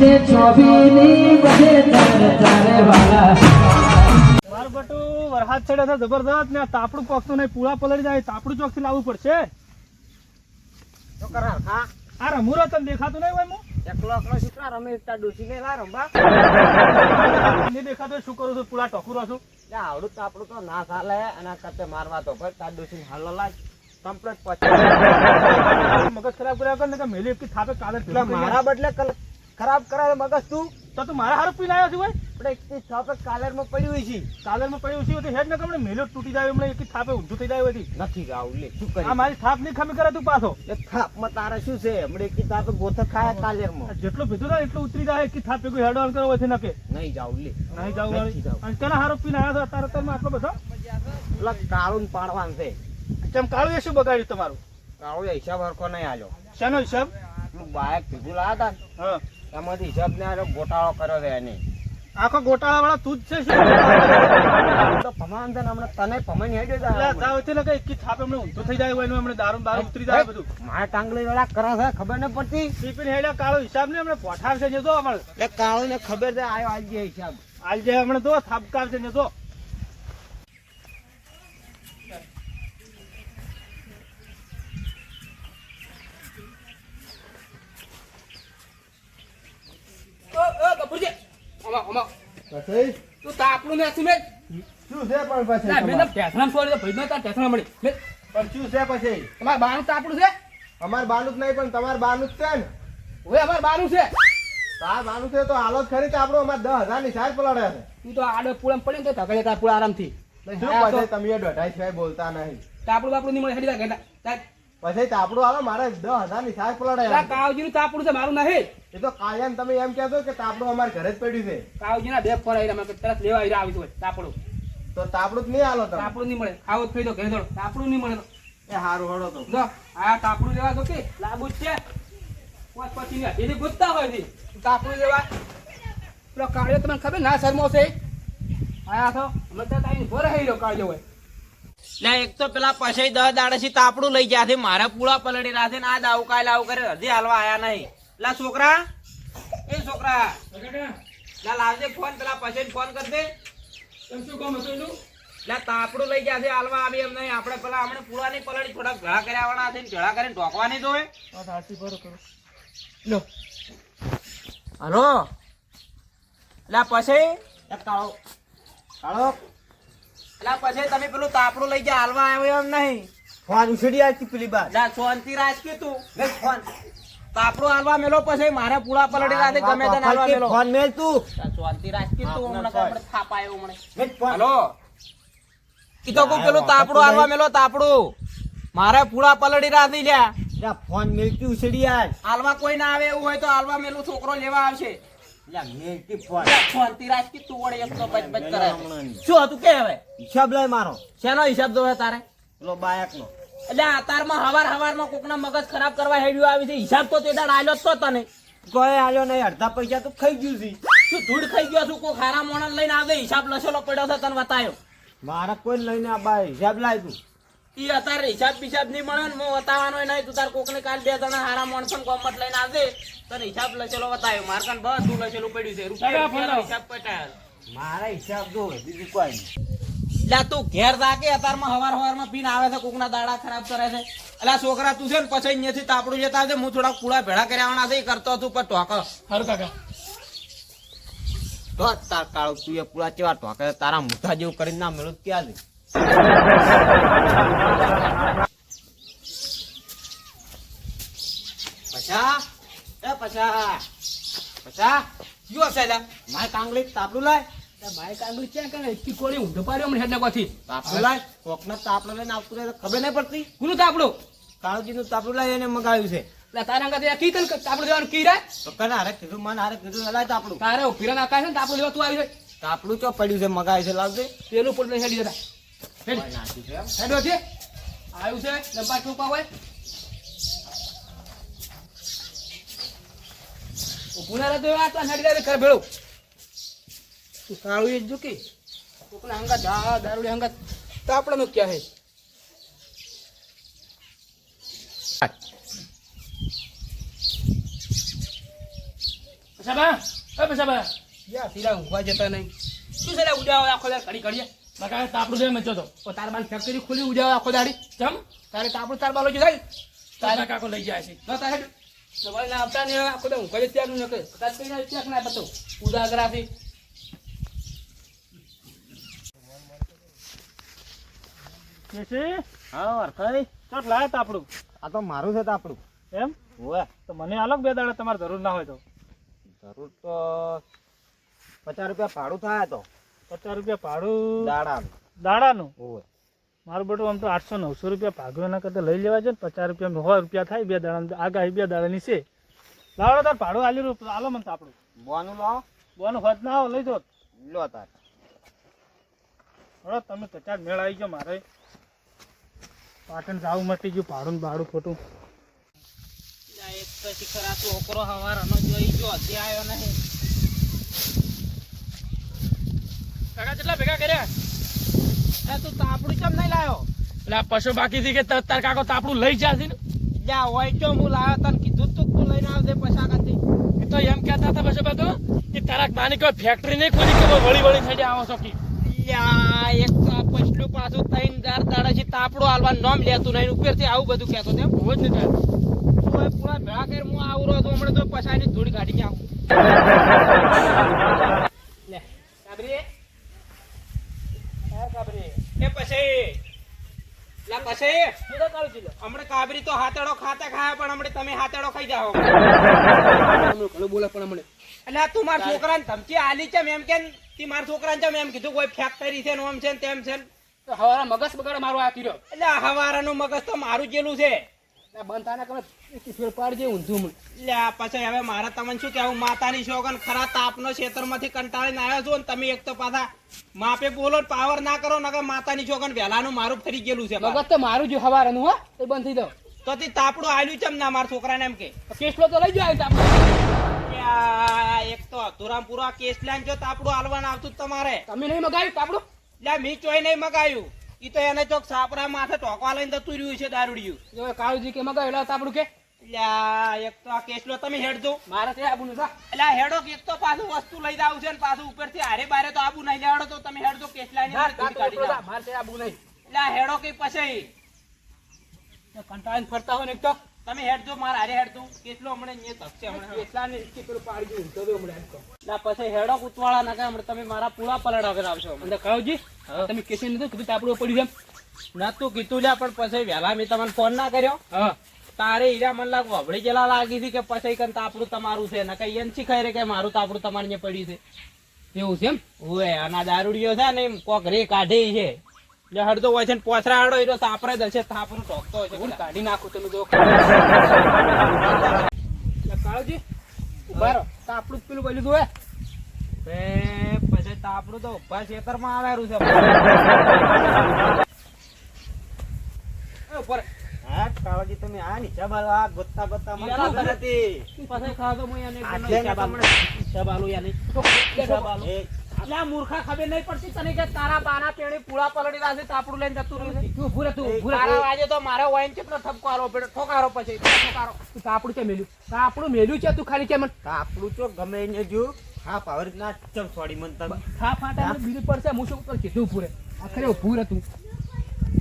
જે છોબીની બધે ચારે વાલા માર બટુ વરસાદ ચડે છે જબરદસ્ત ને તાપડું પોકતું નહીં પૂળા પલળી જાય તાપડું ચોક થી લાવવું પડશે તો કરા હા આ રમૂરો તને દેખાતું નહીં હોય હું એકલો એકલો શીખવા રમે તાર ડોસી ને લા રંબા નહીં દેખાતું શું કરું છું પૂળા ટોકુરો છું આવડું તાપડું તો ના ચાલે અને કતે મારવા તો ભાઈ તાર ડોસી હાલો લાગ કમ્પ્લીટ પછી મગજ ખરાબ કર્યા કર ને કે મેલી એક થાપે કાલે એટલે મારા બદલે ખરાબ કરાવે મગજ તું તો તું મારા હારું પીને આવ્યો છું ભાઈ આપણે એક થાપે કાલેર માં પડ્યું છે કાલરમાં પડ્યું છે તો હેડ ને કમણે મેલો તૂટી જાય હમણાં એક થાપે ઊંધું થઈ જાય હતી નથી ગાવું લે શું આ કરી મારી થાપ નહીં ખમી કરે તું પાછો એ થાપ માં તારે શું છે હમણે એક થાપે ગોથા ખાય કાલેર માં જેટલું ભીધું થાય એટલું ઉતરી જાય એક થાપ ભેગું હેડ ઓન કરો હોય નકે નહીં જાવ લે નહીં જાવ નથી જાવું. અને કેના હારું પીને આવ્યો છો અત્યારે તમે આટલો બધો પેલા કાળું પાડવાનું છે કેમ કાળું એ શું બગાડ્યું તમારું કાળું હિસાબ હરખો નહીં આલ્યો શેનો હિસાબ પેલું બાયક ભેગું લાયા હા હતા એમાંથી હિસાબ ને આલ્યો ગોટાળો કર્યો છે એને આખો ગોટાળા વાળા તું જ છે શું તો ભમાન છે ને હમણાં તને ભમાઈ હેડ્યો એટલે તા. જાવ છે ને કે એક થાપ એમને ઊંધું થઈ જાય હોય એનું એમને દારૂ દારૂ ઉતરી જાય બધું મારે ટાંગલી વેળા કરે છે ખબર ન પડતી પીપીને હેડ્યા કાળો હિસાબ ને એમને પોઠાર છે ને જો અમારે એટલે કાળું ને ખબર છે આયો આજ જે હિસાબ આજ જે હમણાં જો થાપકાર છે ને જો પછી તું તાપડું ને શું મેં શું છે પણ પછી ના મેં ટેસનામ છોડી ભાઈ નો તાર ટેસના મળી મેં પણ શું છે પછી તમારા બાનું તાપડું છે અમાર બાનું જ નહીં પણ તમાર બાનું જ છે ને ઓય અમાર બાનું છે તાર બાનું છે તો હાલત ખરી તો આપણું અમાર 10,000 ની સાર પલાડ્યા છે તું તો આડે પુળમ પડી ને તો ધકડે તાર પુળા આરામથી શું પછી તમે દોઢાઈ સિવાય બોલતા નહીં તાપડું બાપડું નહીં મળે હેડી તા પછી તાપડું હાલો મારે 10,000 ની સાર તાર પલાડ્યા કાવજી નું તાપડું છે મારું નહીં એ તો કાયમ તમે એમ કહેતો કે તાપડું અમારે ઘરે જ પડ્યું છે કાવજી ના બે પર આવી રહ્યા તરત લેવા આવી આવી હોય તાપડું તો તાપડું જ નહીં હાલો તમે તાપડું નહીં મળે ખાવો ખાઈ દો ઘરે દોડો તાપડું નહીં મળે તો એ હારું હળો તો જો આ તાપડું લેવા તો કે લાબુ જ છે પાંચ પછી ને એની ગુજતા હોય છે તાપડું લેવા પેલો કાળિયો તમને ખબર ના શરમો છે આયા છો મતલબ તાઈ ભરે હઈ રહ્યો કાળિયો હોય લે એક તો પેલા પછી 10 દાડેથી તાપડું લઈ ગયા છે મારા પૂળા પલળી રહ્યા છે ને આ દાવ કાય લાવ કરે હજી હાલવા આયા નહીં લા છોકરા એ છોકરા લા લાવજે ફોન પેલા પછી ફોન કર દે શું કામ હતું એનું લા તાપડું લઈ ગયા છે હાલવા આવી એમ નહીં આપણે પેલા હમણાં પૂળા નહીં પલળી થોડા ભેળા કર્યા વાળા છે ને ભેળા કરીને ઢોકવાની જોવે લો હલો લા પછી એક કાળો કાળો લા પછી તમે પેલું તાપડું લઈ ગયા હાલવા આવ્યો એમ નહીં ફોન ઉછળી આવી પેલી બાર લા શાંતિ રાખી તું ફોન તાપડું હાલવા મેલો પછી મારે પૂળા પલળી રહ્યા છે ગમે તેને હાલવા મેલો ફોન મેલ તું શાંતિ રાખી તું હમણાં આપણે થાપ આવ્યો હમણાં મેલ ફોન હલો કીધો કો પેલું તાપડું હાલવા મેલો તાપડું મારે પૂળા પલળી રાધી લ્યા જા ફોન મેલતી ઉછળી આજ હાલવા કોઈ ના આવે એવું હોય તો હાલવા મેલું છોકરો લેવા આવશે જા મેલતી ફોન શાંતિ રાખી તું વડે એક તો બચ બચ કરે હમણાં. શું હતું કે હવે હિસાબ લઈ મારો શેનો હિસાબ જોવે તારે પેલો બાયક નો એટલે અતારમાં હવારમાં કોકના મગજ ખરાબ કરવા હેડ્યું આવી છે હિસાબ તો તે દાડ આલ્યો જ તો તને કોઈ આલ્યો નહીં અડધા પૈસા તો ખાઈ ગયું છે શું ધૂળ ખાઈ ગયો છું કોઈ ખારા મોણસ લઈને આવે હિસાબ લસેલો પડ્યો છે તને બતાયો મારા કોઈ લઈને આ બાય હિસાબ લાવી તું ઈ અત્યારે હિસાબ બિસાબ નહીં મળે ને હું બતાવવાનો નહીં તું તાર કોકને કાલ 2 જણા હારા માણસો કોમત લઈને આવજે તને હિસાબ લચેલો બતાવ્યો મારકાન બધું લચેલું પડ્યું છે રૂપિયા હિસાબ પટાયો મારા હિસાબ જો બીજું કોઈ નહીં લા તું ઘેર જાકે અત્યારમાં હવારમાં પીને આવે છે કોકના દાડા ખરાબ કરે છે અલા છોકરા તું છે ને પછી અહીંયાથી તાપડું લેતા આવજે હું થોડા પૂળા ભેળા કર્યા આવવાના છે ઈ કરતો હતું પણ ઢોકો હારું કાકા તો તાર કાળો તું એ પૂરા કેવા ઢોકે તારા મુઠ્ઠા જેવું કરીને ના મેળું ક્યાં છે પછા એ પછા પછા કયો છે લા મારે કાંગલી તાપલું લાય ભાઈ કાંગલી ક્યાં કરે એટલી કોળી ઊંધો પાડ્યો મને હેડ નાખવાથી તાપલું લાય કોકના તાપલું લઈને આવતું રહે તો ખબર નહીં પડતી કોનું તાપડું કાળોજી નું તાપલું લાય એને મગાવ્યું છે એટલે તારા અંગા કી તને તાપડું લેવાનું કી રે તો કને હારે કીધું મને હારે કીધું લાય તાપલું તારે ઉભીરા નાખા છે ને તાપડું લેવા તું આવી જાય તાપલું ચો પડ્યું છે મગાવ્યું છે લાવજે પેલું પડે હેડી જતા હેડ નાખ્યું છે એમ. હેડો છે આવ્યું છે ડબ્બા ચોપા હોય પુનારા તો આ તો હેડી જાય કર ભેળો તું કાળું એ જ જો કે કોકના હંગા દારૂડી હંગા તાપડાનું ક્યાં હે પછાબા એ પછાબા યા સીરા ઊંઘવા જતા નહીં શું છે લે ઉડાવ આખો દાડી ઘડી ઘડીએ મકા તાપડું જોઈ મચો તો તાર બાન ફેક્ટરી ખુલી ઉડાવ આખો દાડી જમ તારે તાપડું તાર બાલો જો જાય તારા કાકો લઈ જાય છે તો તારે સવાલ ના આવતા ને આખો દે ઊંઘવા જ ત્યાગ ન કરે તાર કઈ ના ત્યાગ ના પતો ઉદાગરાથી હા વરખાઈ ચોટ લાયા તાપડું આ તો મારું છે તાપડું એમ ઓવે તો મને આલો બે દાડા તમારે જરૂર ના હોય તો જરૂર તો 50 રૂપિયા ભાડું થાય તો 50 રૂપિયા ભાડું દાડાનું દાડાનું ઓવે મારું બેટું આમ તો 800-900 રૂપિયા ભાગો એના કરતા લઈ લેવા છે ને 50 રૂપિયા 100 રૂપિયા થાય બે દાડા આગાહી બે દાડાની છે લાવો તાર ભાડું આલો મને તાપડું બોનું લાવો બોનું હોત ના આવો લઈ જો લો તાર હવે તમે કચાર મેળ આવી ગયો મારે પાટણ જાવું મટી ગયું ભાડું ને ભાડું ખોટું એક તો શિખર આ છોકરો હવારનો જોઈ જો હજી આવ્યો નહીં. કાકા કેટલા ભેગા કર્યા એ તું તાપડું કેમ નહીં લાયો? એટલે આ પશુ બાકી થી કે તાર કાકો તાપડું લઈ જશે ને જા હોય તો હું લાવ્યો તને કીધું તું તું લઈને આવજે પછાકાથી. એ તો એમ કહેતા હતા પશુ તો કે તારા માની કોઈ ફેક્ટરી નહીં ખોલી કે વળી વળી થઈ આવો છો કે યા એક તો આ પછલું પાછું 3-4 દાડાથી તાપડું હાલવાનું નામ લેતું નહીં ઉપરથી આવું બધું કહેતો તેમ હોય જ નહીં તું એ પૂરા ભેળા કરી હું આવું રહ્યો તો હમણાં તો પછાની ધૂળ કાઢી આવું. લે કાબરી એ પછી લા પછી હમણાં કાબરી તો હાથેડો ખાતા ખાયા પણ હમણાં તમે હાથેડો ખાઈ જાઓ. ઘણું બોલે પણ હમણે એટલે આ તું મારા છોકરાને ધમકી આલી છે એમ કે તી મારા છોકરાને ચમ એમ કીધું કોઈ ફેક્ટરી છે ને ઓમ છે ને તેમ છે ને. તો હવારા મગજ બગાડે મારો આ કર્યો એટલે આ હવારાનું મગજ તો મારું જેલું છે. બંધ થાના કરે ફેર પાડજે ઊંધું એટલે આ પછી હવે મારા તમને શું કહેવું માતાની શોગન ખરા તાપનો ક્ષેત્રમાંથી કંટાળીને આવ્યા છો ને તમે એક તો પાછા માપે બોલો ને પાવર ના કરો નકર માતાની શોગન વહેલાનું મારું ફરી ગયેલું છે. મગજ તો મારું જ હવારાનું હો એ બંધ થઈ દો તો તે તાપડું આલ્યું ચમ ના મારા છોકરાને એમ કે કેસલો તો લઈ જાય એક તો અધુરામપુરા કેસ લાઈન જો તાપડું હાલવાનું આવતું જ તમારે. તમે નહીં મગાવ્યું તાપડું એટલે મી ચોય નહીં મગાયું ઈ તો એને ચોક સાપરા માથે ટોકવા લઈને જતું રહ્યું છે દારૂડિયું. જો કાળુજી કે મગાવ્યું તાપડું કે એટલે એક તો આ કેસલો તમે હેડજો મારે તે આબુનું થા એટલે આ હેડો એક તો પાછું વસ્તુ લઈ જાવ છે ને પાછું ઉપરથી હારે બારે તો આબુ નહીં લેવાડો તો તમે હેડજો કેસલા ની કાઢી જાઓ. મારે તે આબુ નહીં એટલે આ હેડો કે પછી કંટાળીને ફરતા હોય ને એક તો તમે હેડજો મારે હારે હેડજો કેસલો હમણાં અહીંયા ધકશે હમણાં. કેટલા ને પેલું પાડી દઉં તો હમણાં એટલે પછી હેડો કૂતવાળા ના હમણાં તમે મારા પૂળા પલડા કરાવશો. અંદર કાળુજી તમે કેસે નથી કીધું તાપડું પડ્યું એમ નતું કીધું લ્યા પણ પછી વહેલા મેં તમને ફોન ના કર્યો હા તારે હીરા મને લાગ વભળી જેલા લાગી હતી કે પછી કન તાપડું તમારું છે ને કઈ એમ શીખાય રે કે મારું તાપડું તમારે અહીંયા પડ્યું છે. એવું છે એમ ઓય આના દારૂડિયો છે ને કોક રે કાઢે છે એટલે હડતો હોય છે ને પોસરા હડો એ સાપરે દશે તાપરું ઢોકતો હોય છે. હું કાઢી નાખું તમે જો કાળુજી ઉભા રહો તાપડું જ પેલું બોલ્યું તું પછી તાપડું તો ઉભા ખેતરમાં આવેલું છે. ઉપર હા કાળજી તમે આ નીચે બાળવા આ ગોતા ગોતા મને યાર, ખબર હતી. પછી ખાધો હું એને આ છે ને બાપ. શબાલું યાની શબાલું. એ એટલે આ મૂર્ખા ખબર નહીં પડતી તને કે તારા બાના પેણી પૂળા પલડી રાશે તાપડું લઈને જતું રહ્યું છે. તું ઉભું રહે, તું ઉભું રહે. તારા વાજે તો મારે વાઈન કેટલો ઠપકો આલો પડ્યો ઠોકારો પછી ઠોકારો. તું તાપડું છે મેલ્યું તાપડું મેલ્યું છે તું ખાલી કેમ આપણું તો ગમે એને જો હા પાવર ના ચમ છોડી મન તમે ખા ફાટા બીજું પડશે હું શું કરું કીધું ઉભું રહે આખરે ઉભું રહે તું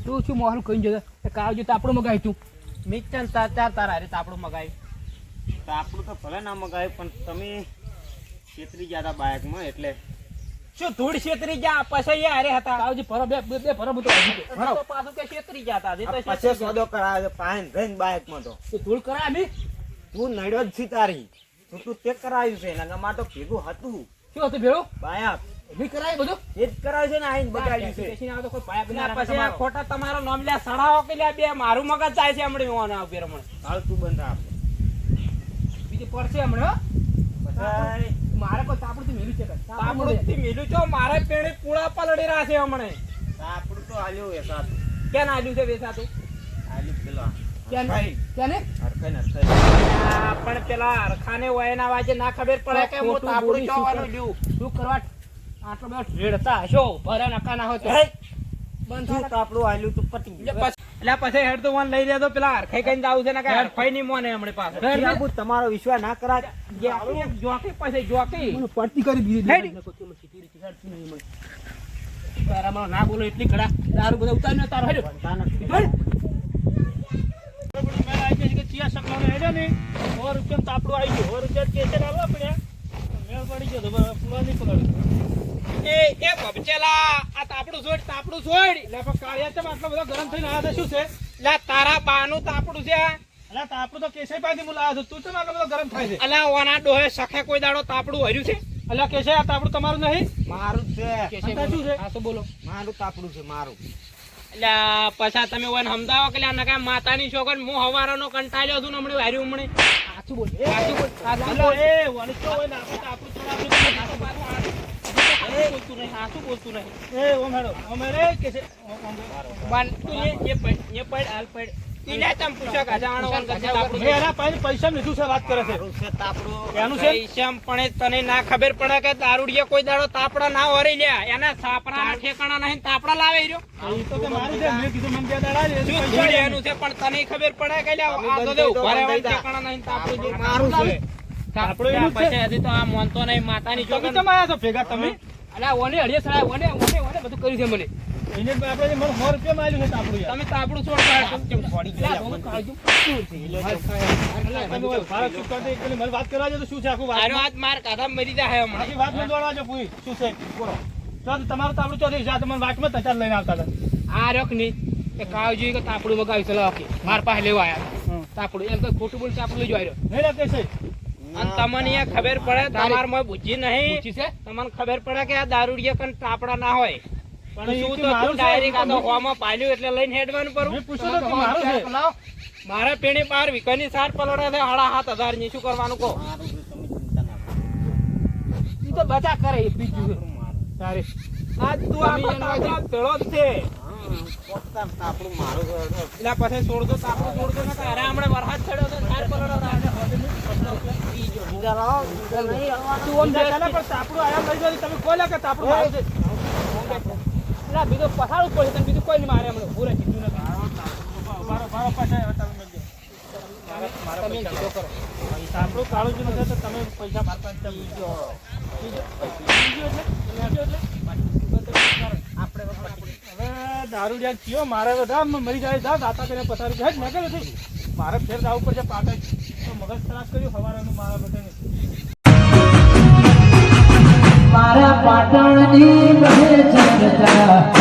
તું શું મોહરું કહી જતો કાળુજી તાપડું મગાવી તું મિચન તાર હારે તાપડું મગાવ્યું. તો આપણું તો ભલે ના મગાવ્યું પણ તમે છેતરી ગયા હતા બાઇકમાં એટલે શું ધૂળ છેતરી ગયા પછી એ હારે હતા. કાળુજી ભરો બે ભરો હું તો હજી તો. ભરો તો પાછું કે છેતરી ગયા હતા. હજી તો આ છેતરી પછી ગયા. સોદો કરાવે છે પાયન રહીને બાઇકમાં તો તું ધૂળ કરાય અમી તું નડ્યો જ છી તારી તું તે કરાવ્યું છે એના ગામમાં તો ભેગું હતું શું હતું ભેળું બાયક એવી કરાય બધું એ જ કરાવ્યું છે ને આઈને બગાડ્યું છે બેસીને આવે તો કોઈ પાયા ના, ના પછી આ ખોટા તમારો નામ લ્યા સડાવો કે લ્યા બે મારું મગજ જાય છે હમણાં હું આના ઉપર હમણાં. હાલ તું બંધ આપ બીજી પડશે હમણાં પછી મારે કોઈ તાપડું તો મેલ્યું છે કાંઈ. તાપડું થી મેલું છો મારે પેણી પૂળા પલડી રહ્યા છે હમણાં. આપણું તો હાલ્યું એ સાથ ક્યાં નાલ્યું છે વેચાતું? હાલ્યું પેલો ક્યાં હરખાઈ ક્યાં ને હરખાઈ ને હરખાઈ આ પણ પેલા હરખાને વયના વાજે ના ખબર પડે કે હું ખોટું તાપડું બોલી શું ચોવાનું કર? લ્યું. શું કરવા આટલો બધો રેડતા હશો ભરા નકા ના હોય તો હે? બંધ શું થાય તો આપણું હાલ્યું તું પતી એટલે ગયું પછી એટલે પછી હેડ તો વન લઈ રહ્યા તો પેલા હરખાઈ કઈ આવું છે ને કઈ હરખાઈ નહીં મોને હમણે પાસે તમારો વિશ્વાસ ના કરા જોકી પછી જોકી મને પડતી કરી દીધી હેડ. તારા મને ના બોલો એટલી ઘડા દારૂ બધા ઉતારીને તારો હેડો મેં આવી ગઈ છે કે ચિયા શકવાનો હેડ્યો ને 100 રૂપિયા તાપડું આવી ગયું 100 રૂપિયા કેસે લાવવા પડ્યા મેળ પડી ગયો તો પૂરા નહીં પકડ્યું એ બબચેલા આ તાપડું છોડ એટલે પણ કાળિયા ચમ આટલો બધો ગરમ થઈને આવ્યા તો શું છે એટલે તારા બાનું તાપડું છે એટલે તાપડું તો કેસે પાસેથી હું લાવ્યો છું તું ચમ આટલો બધો ગરમ થાય છે અલા ઓના ડોહે સખે કોઈ દાડો તાપડું હર્યું છે એટલે કેસે આ તાપડું તમારું નહીં મારું જ છે અંતર શું છે હા તો બોલો મારું તાપડું છે મારું એટલે પછી તમે ઓને સમજાવો કે લ્યા નકા માતાની છોકરી હું હવારનો કંટાળ્યો છું ને હમણાં હાર્યું હમણે સાચું બોલ સાચું બોલ. એટલે એ વણિક તો હોય ને આપણે તાપડું થોડા બોલતું નહીં સાચું બોલતું નહીં એ ઓમ હેડો ઓમ રે કેસે પણ તું એ પડ હાલ પડ તીને તમ પૂછો કે જાણો વન કરતા તાપડું મેં એના પાસે પૈસા લીધું છે વાત કરે છે મારું છે તાપડું એનું છે પૈસા પણ તને ના ખબર પડે કે દારૂડિયા કોઈ દાડો તાપડા ના વરી લ્યા એના છાપરા ઠેકાણા નહીં તાપડા લાવે રહ્યો એ તો કે મારું છે મેં કીધું મને બે દાડા જ શું ધૂળ એનું છે પણ તને ખબર પડે કે લ્યા આ તો દેવ ઉભા રહેવાના ઠેકાણા નહીં તાપડું જે મારું છે તાપડું એનું જ છે. પછી હજી તો આ મોનતો નહીં માતાની તમે છોકરી ચમ આયા છો ભેગા તમે અલા ઓને અડીએ સડા ઓને બધું કર્યું છે મને એને આપણે મને 100 રૂપિયા માં આવ્યું છે તાપડું યાર તમે તાપડું છોડ તમે ઓય ભારત શું કરતે એકલી મને વાત કરવા જો તો શું છે આખું વાત આનો હાથ માર કાઢા મરી જાય હમણાં આખી વાત ન દોડવા જો પૂરી શું છે બોલો તો તમારું તાપડું ચોથી જા તમને વાટમાં તચાર લઈને આવતા હતા આ રખ ની એ કાવજી કે તાપડું મગાવી ચલો ઓકે માર પાસે લેવા આયા તાપડું એમ તો ખોટું બોલ તાપડું લઈ આવ્યો નહીં રાખે છે અને તમને અહીંયા ખબર પડે તમાર મોય બુદ્ધિ નહીં પૂછી છે તમને ખબર પડે કે આ દારૂડિયા કન તાપડા ના હોય પણ એ શું કે તો મારું તું છે, ડાયરેક્ટ આ તો મેં હોમાં પાલ્યું એટલે લઈને હેડવાનું કરું પૂછ્યું તો કે મારું છે મારે પેણી પાર વિકરની સાર પલોડે છે 7,500 ની શું કરવાનું કહો ઈ તો બચા કરે એ બીજું તારે આ તું આખો તાપડા ભેળો જ છે તાપડું મારું છે એટલે પછી છોડજો તાપડું છોડજો ને અરે હમણાં વરસાદ છેડ્યો છે સાર પલોડે તું ઓમ જા ચાલે પણ તાપડું આયા લઈ જાય તમે કોલા કે તાપડું મારું છે એટલે બીજું પસાડવું પડે તને બીજું કોઈ નહીં મારે હમણાં પૂરે કીધું નથી મારો પૈસા હવે તમે મેળજો. મારા તમે પૈસા કીધો કરો તાપડું કાળું જ નથી તો તમે પૈસા મારા પાસે તમે બીજો હવે દારૂડિયા કયો મારે બધા મરી જાય જા દાતા કરીને પસાર જાય મેં કહ્યું નથી મારે ફેર જવું પડશે પાટણ તો મગજ ખરાબ કર્યું હવારનું મારા બધાને મારા પાટણની બહે ચર્ચા